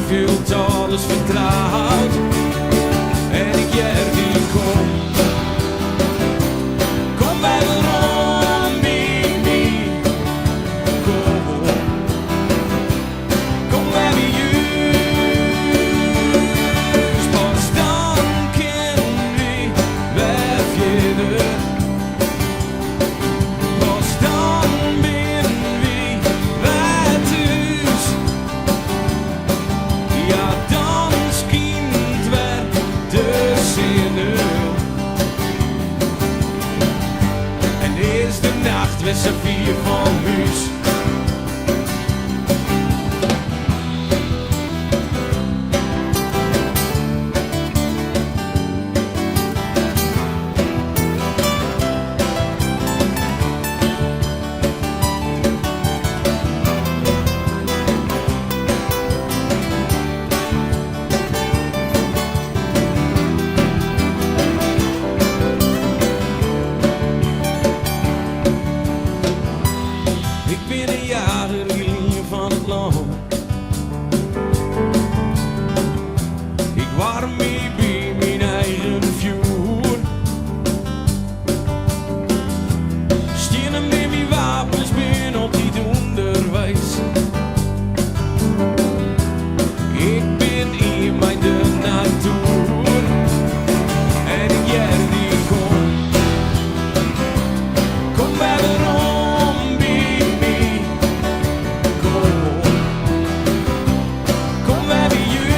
voelt alles vertrouwd. En ik jij die kom bij de rond, baby. Kom bij me juist. Pas dan kunnen we weer verder. Pas dan ben we weer thuis. Ja, dan schijnt weer de zon. En is de nacht weer zo vier van huis. Ik ben een jager hier van het land. Ik warm mee bij mijn eigen vuur. Stenen met mijn wapens ben op die onderwijs. Ik ben hier bij de natuur. En ik jij die kom bij de rond, baby. Kom bij me juist.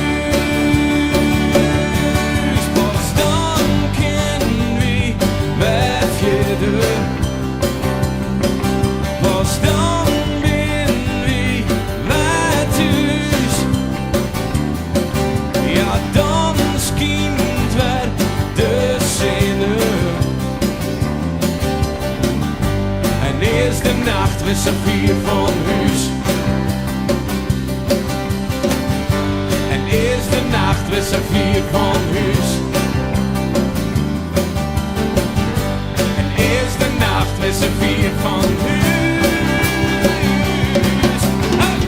Pas dan kunnen we weer verder. Pas dan ben we weer thuis. Ja, dan schijnt weer de zon. En is de nacht weer zo vier van huis. En is de nacht weer zo vier van huis. En is de nacht weer zo vier van huis. Hey!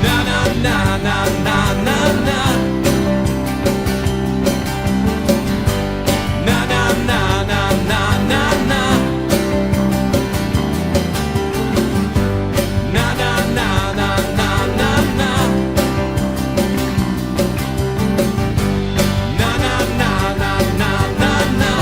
Na na na na na na na. Na na na na na na na. Na na na na na na na. Na na na na na na na.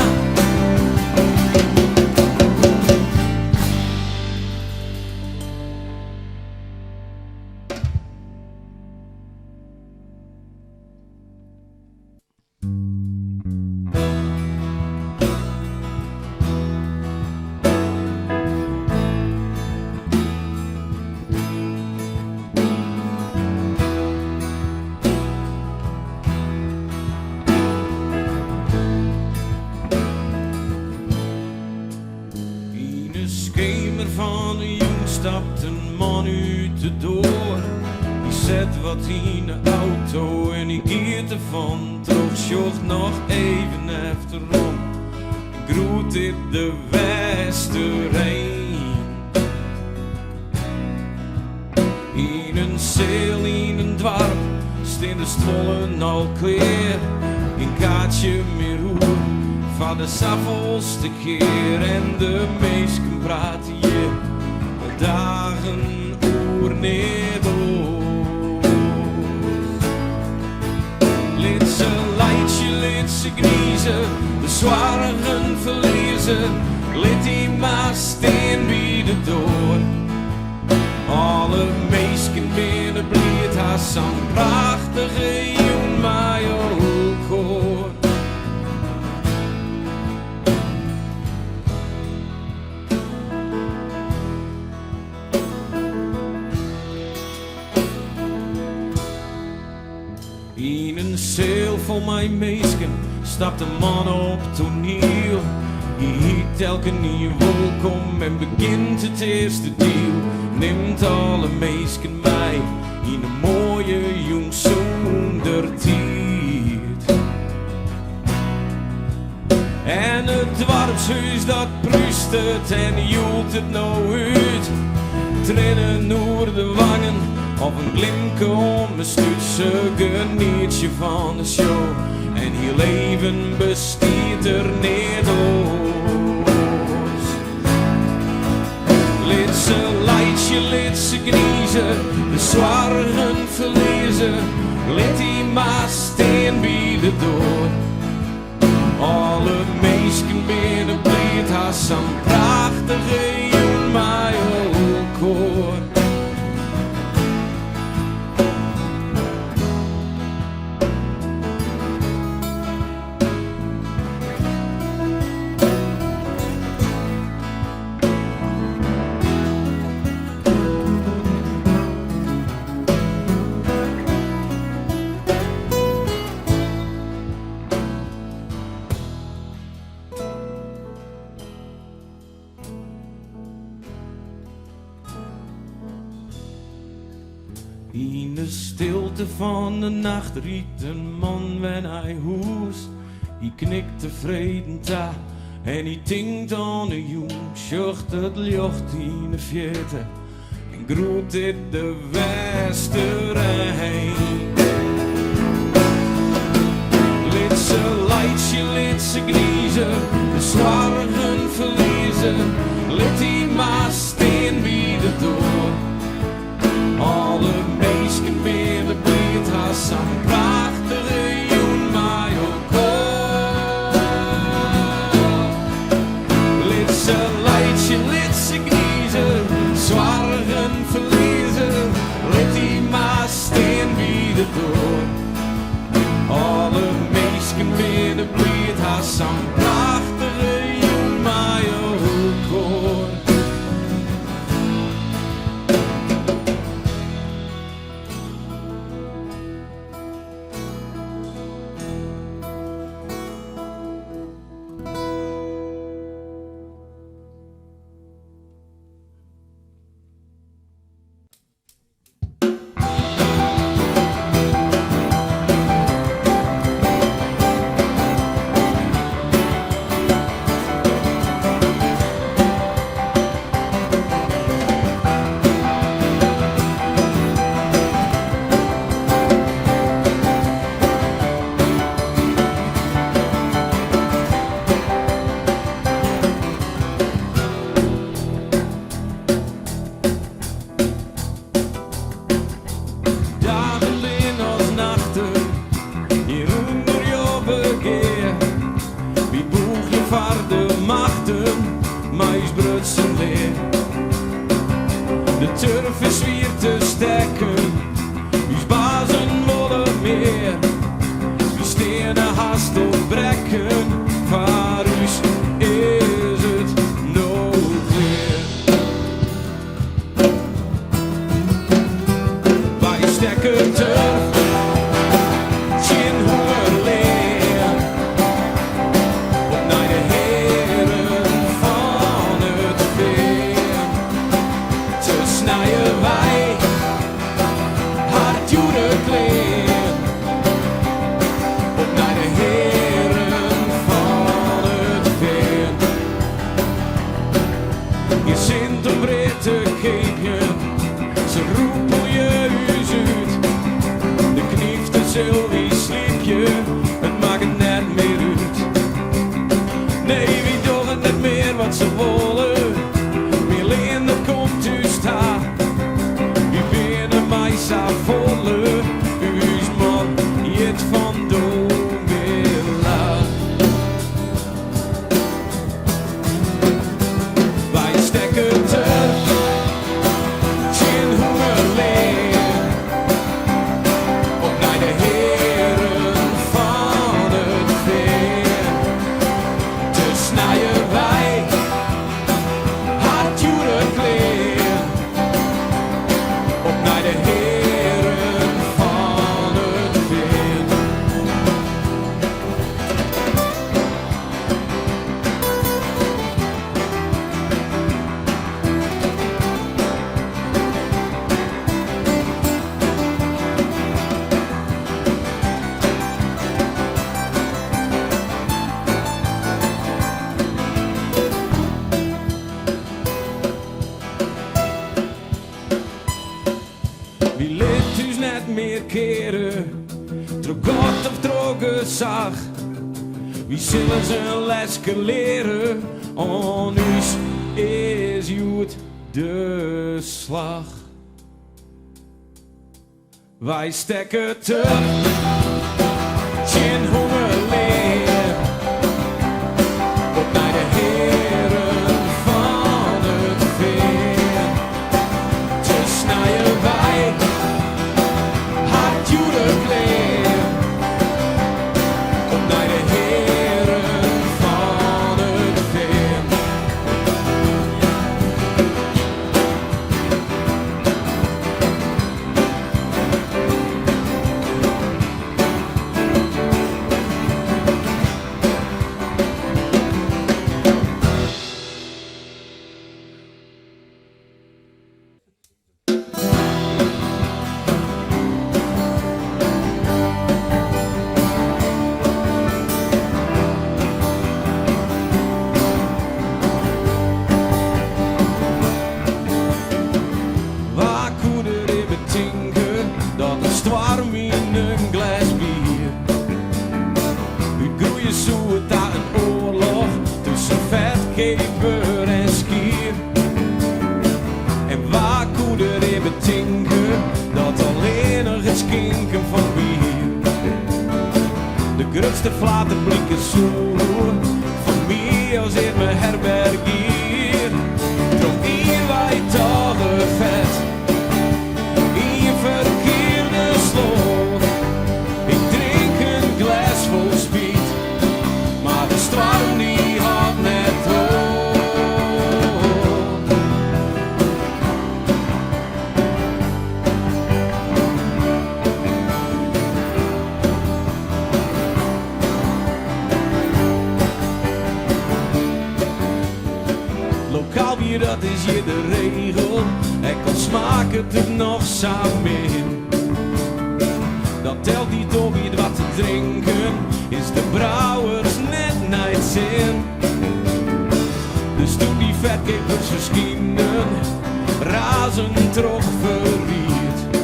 In de schemer van een jong stapt een man uit de deur. Die zet wat in de auto en die keert ervan. Toch zocht nog even achterom. Groet dit de westerheen. In een zeel, in een dwarp, staan de stollen al klaar. Een kaartje meer roer, van de saffels te keer. En de meesken praten je dagen oer niet door. Liet ze leidje, liet ze kniezen, de zwaren verliezen. Liet die maar steen bij de door. Alle meesken binnen bliet haar zo'n prachtige jong mij ook hoor. In een zeel vol mijn meesken stapt een man op toneel. Hij hiet elke nieuwe welkom en begint het eerste deel. Neemt alle meesken mee in een mooie jong zonder tijd. En het dwarpshuis dat prust het en joelt het nou uit. Tranen door de wangen Of een glimke om een stutse genietje van de show. En hier leven bestiert er niet oos. Liet ze leidje, liet ze kniezen, de zwargen verlezen. Liet die maar steen bij de door. Alle meisken binnen bleed haar zo'n prachtige jong mij ook hoor. In de stilte van de nacht riet een man wen hij hoest. Hij knikt tevreden ta en hij tinkt aan een jong. Sjocht het licht in de verte en groet dit de westerij. Liet ze leidje, liet ze kniezen, de zwargen verliezen. Liet hij maar steen bij de door. Alle meisken binnen bleed haar zo'n prachtige jong mij ook hoor. Liet ze leidje, liet ze kniezen, zwargen verliezen. Liet die maar steen bij de door. Alle meisken binnen bleed haar zo'n prachtige jong mij ook hoor. De turf is weer te stekken, uw bazen willen meer. We stenen haast opbrekken, voor us is het noodweer. Wij stekken turf, geen honger leer. Op naar de heren van het veer. Te snijden wij hard jure kleer. Op naar de heren van het veer. Je zint op rit te kijken, ze roepen je huis uit. De kniefte Sylvie sliep je, het maakt het net meer uit. Nee, wie doen het net meer wat ze willen. Meer dat komt u staan. U binnen mij sa volle, u's man, jet van Domela. Wij stekken terug, geen honger leer. Op naar de heren van keren. Tro God of droge zag. Wie zullen ze een lesje leren? On us is goed de slag. Wij stekken terug, geen honger leer. Op naar de heren van het veer. Te snijden wij, hard jude kleer. Op naar de heren van het veer. En skier. En waar koe er in betinken dat alleen nog het skinken van bier. De grootste flaten blikken zoer van mij als in mijn herbergier. Trok hier wij toch een vet in je verkeerde sloot. Ik drink een glas vol speed, maar de storm die had net hoog. Lokaal bier, dat is hier de regel. En kan smaken het nog samen in. Dat telt niet om hier wat te drinken. Is de brouwers net naar het zin. Dus toen die vetkepers verschijnen, razend trog verried.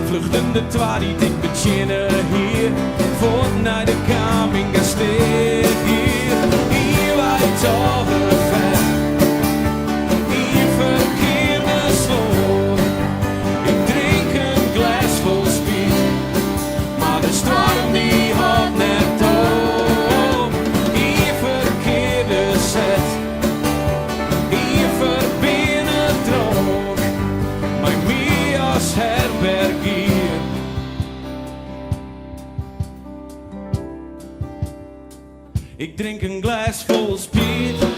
Vluchten de twa die dik beginnen hier, voort naar de kaming gesteerd hier. Hier wij toch een vet, hier verkeerde sloot. Ik drink een glas vol speed, maar de storm die had net op. Hier verkeerde zet, hier verbinnen droog, maar mij als herbergier. Ik drink een glas vol speed.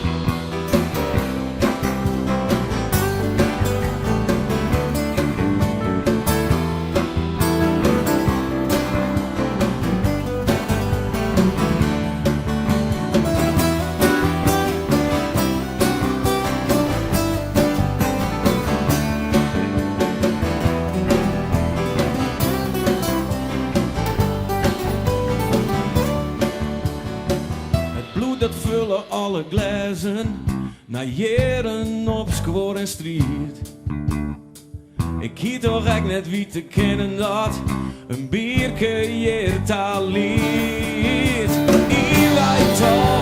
Dat vullen alle glazen, na jaren op square en street. Ik hiet toch echt net wie te kennen dat een bierke je taal liet. Hier wij toch